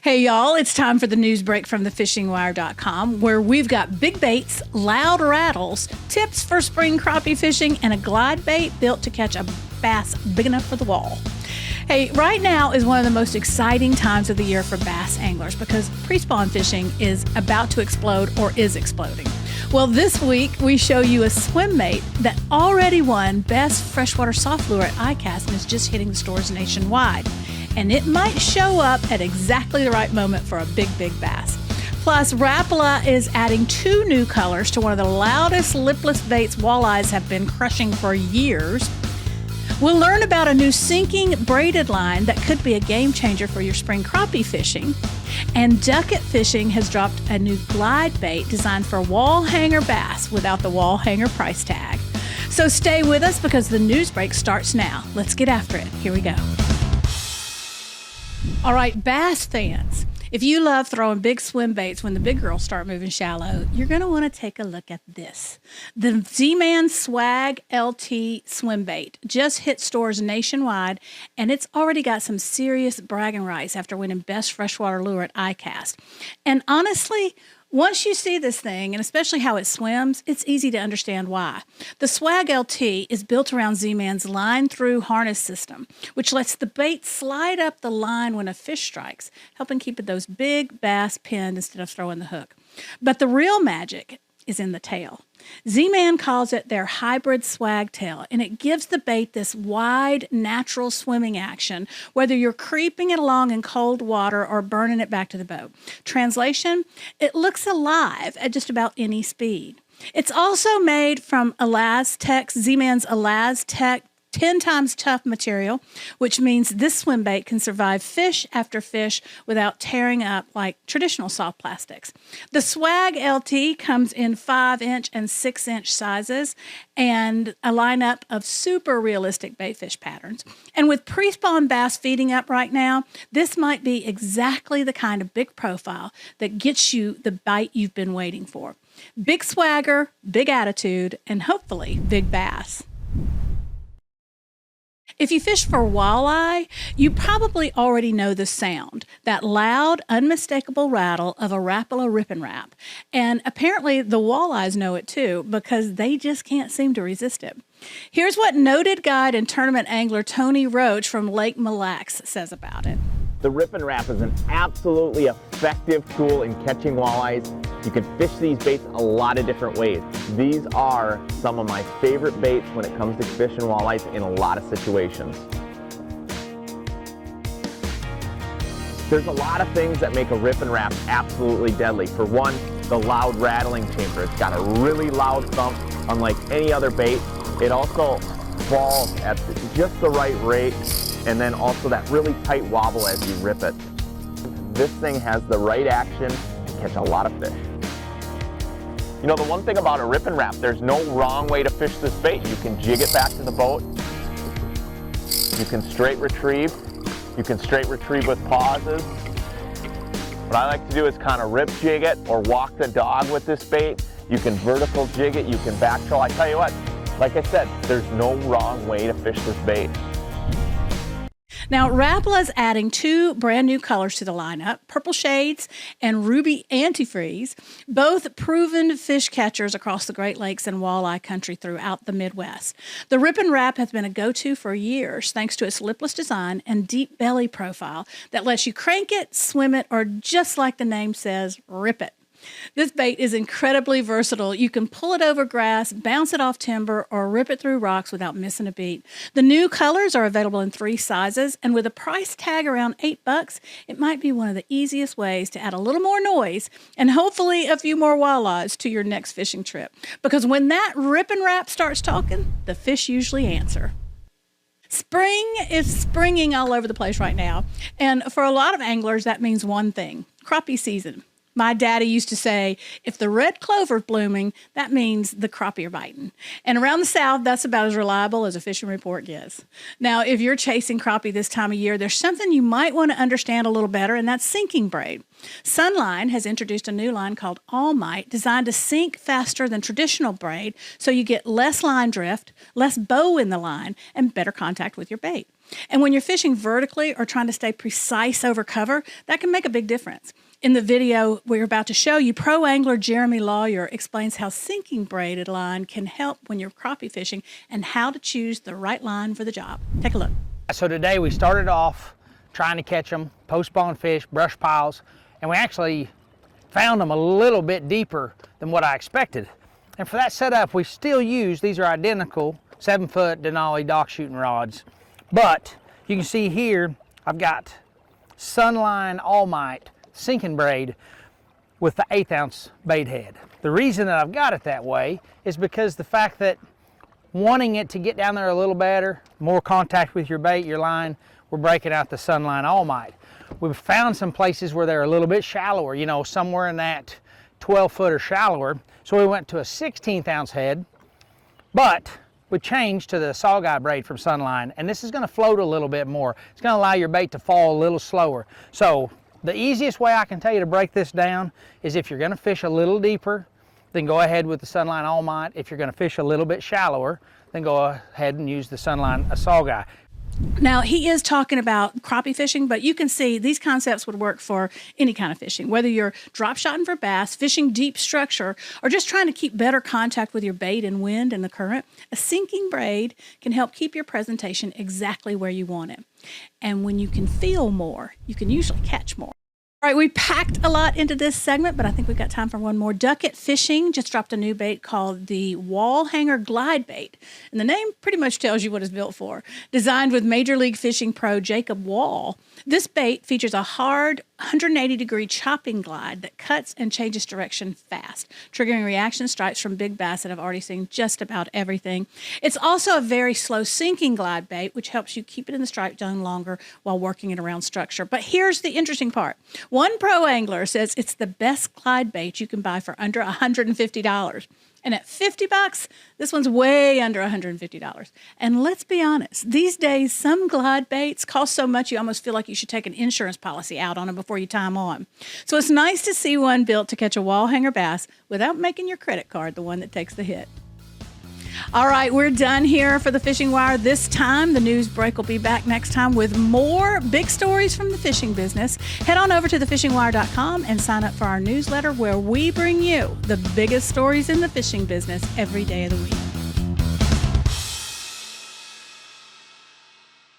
Hey y'all, it's time for the news break from thefishingwire.com, where we've got big baits, loud rattles, tips for spring crappie fishing, and a glide bait built to catch a bass big enough for the wall. Hey, right now is one of the most exciting times of the year for bass anglers because pre-spawn fishing is about to explode or is exploding. Well, this week we show you a swim bait that already won Best Freshwater Soft Lure at ICAST and is just hitting the stores nationwide. And it might show up at exactly the right moment for a big bass. Plus, Rapala is adding 2 new colors to one of the loudest lipless baits walleyes have been crushing for years. We'll learn about a new sinking braided line that could be a game changer for your spring crappie fishing. And Ducket Fishing has dropped a new glide bait designed for wall hanger bass without the wall hanger price tag. So stay with us because the news break starts now. Let's get after it. Here we go. All right, bass fans, if you love throwing big swim baits when the big girls start moving shallow, you're going to want to take a look at this. The Z-Man SWAG LT Swimbait just hit stores nationwide, and it's already got some serious bragging rights after winning Best Freshwater Lure at ICAST. And honestly, once you see this thing, and especially how it swims, it's easy to understand why. The SWAG LT is built around Z-Man's line-through harness system, which lets the bait slide up the line when a fish strikes, helping keep those big bass pinned instead of throwing the hook. But the real magic is in the tail. Z-Man calls it their hybrid swag tail, and it gives the bait this wide, natural swimming action, whether you're creeping it along in cold water or burning it back to the boat. Translation, it looks alive at just about any speed. It's also made from ElaZtech, Z-Man's ElaZtech 10 times tough material, which means this swim bait can survive fish after fish without tearing up like traditional soft plastics. The SWAG LT comes in 5-inch and 6-inch sizes and a lineup of super realistic bait fish patterns. And with pre-spawn bass feeding up right now, this might be exactly the kind of big profile that gets you the bite you've been waiting for. Big swagger, big attitude, and hopefully big bass. If you fish for walleye, you probably already know the sound, that loud, unmistakable rattle of a Rapala Rippin Rap. And apparently the walleyes know it too because they just can't seem to resist it. Here's what noted guide and tournament angler Tony Roach from Lake Mille Lacs says about it. The Rippin Rap is an absolutely effective tool in catching walleyes. You can fish these baits a lot of different ways. These are some of my favorite baits when it comes to fishing walleyes in a lot of situations. There's a lot of things that make a Rippin Rap absolutely deadly. For one, the loud rattling chamber. It's got a really loud thump, unlike any other bait. It also falls at just the right rate, and then also that really tight wobble as you rip it. This thing has the right action to catch a lot of fish. You know, the one thing about a Rippin Rap, there's no wrong way to fish this bait. You can jig it back to the boat. You can straight retrieve. You can straight retrieve with pauses. What I like to do is kind of rip jig it or walk the dog with this bait. You can vertical jig it, you can back troll. I tell you what, like I said, there's no wrong way to fish this bait. Now, Rapala's adding 2 brand new colors to the lineup, Purple Shades and Ruby Antifreeze, both proven fish catchers across the Great Lakes and walleye country throughout the Midwest. The Rippin Rap has been a go-to for years thanks to its lipless design and deep belly profile that lets you crank it, swim it, or just like the name says, rip it. This bait is incredibly versatile. You can pull it over grass, bounce it off timber, or rip it through rocks without missing a beat. The new colors are available in 3 sizes, and with a price tag around $8, it might be one of the easiest ways to add a little more noise and hopefully a few more walleyes to your next fishing trip. Because when that Rippin Rap starts talking, the fish usually answer. Spring is springing all over the place right now, and for a lot of anglers, that means one thing: crappie season. My daddy used to say, if the red clover's blooming, that means the crappie are biting. And around the South, that's about as reliable as a fishing report gets. Now, if you're chasing crappie this time of year, there's something you might want to understand a little better, and that's sinking braid. Sunline has introduced a new line called Almight, designed to sink faster than traditional braid, so you get less line drift, less bow in the line, and better contact with your bait. And when you're fishing vertically or trying to stay precise over cover, that can make a big difference. In the video we're about to show you, pro angler Jeremy Lawyer explains how sinking braided line can help when you're crappie fishing and how to choose the right line for the job. Take a look. So today we started off trying to catch them, post-spawn fish, brush piles, and we actually found them a little bit deeper than what I expected. And for that setup, we still use, these are identical 7-foot Denali dock shooting rods. But you can see here, I've got Sunline Almight Sinking Braid with the 1/8 ounce bait head. The reason that I've got it that way is because the fact that wanting it to get down there a little better, more contact with your bait, your line, we're breaking out the Sunline Almight. We've found some places where they're a little bit shallower, you know, somewhere in that 12-foot or shallower. So we went to a 1/16 ounce head, but we changed to the Walleye braid from Sunline, and this is going to float a little bit more. It's going to allow your bait to fall a little slower. So the easiest way I can tell you to break this down is if you're going to fish a little deeper, then go ahead with the Sunline Almight. If you're going to fish a little bit shallower, then go ahead and use the Sunline Walleye. Now, he is talking about crappie fishing, but you can see these concepts would work for any kind of fishing, whether you're drop shotting for bass, fishing deep structure, or just trying to keep better contact with your bait and wind and the current. A sinking braid can help keep your presentation exactly where you want it. And when you can feel more, you can usually catch more. All right, we packed a lot into this segment, but I think we've got time for one more. Ducket Fishing just dropped a new bait called the Wall Hanger Glide Bait. And the name pretty much tells you what it's built for. Designed with Major League Fishing pro Jacob Wall, this bait features a hard 180-degree chopping glide that cuts and changes direction fast, triggering reaction strikes from big bass that I've already seen just about everything. It's also a very slow sinking glide bait, which helps you keep it in the strike zone longer while working it around structure. But here's the interesting part. One pro angler says it's the best glide bait you can buy for under $150. And at $50, this one's way under $150. And let's be honest, these days, some glide baits cost so much you almost feel like you should take an insurance policy out on them before you tie them on. So it's nice to see one built to catch a wall hanger bass without making your credit card the one that takes the hit. All right, we're done here for the Fishing Wire this time. The news break will be back next time with more big stories from the fishing business. Head on over to thefishingwire.com and sign up for our newsletter where we bring you the biggest stories in the fishing business every day of the week.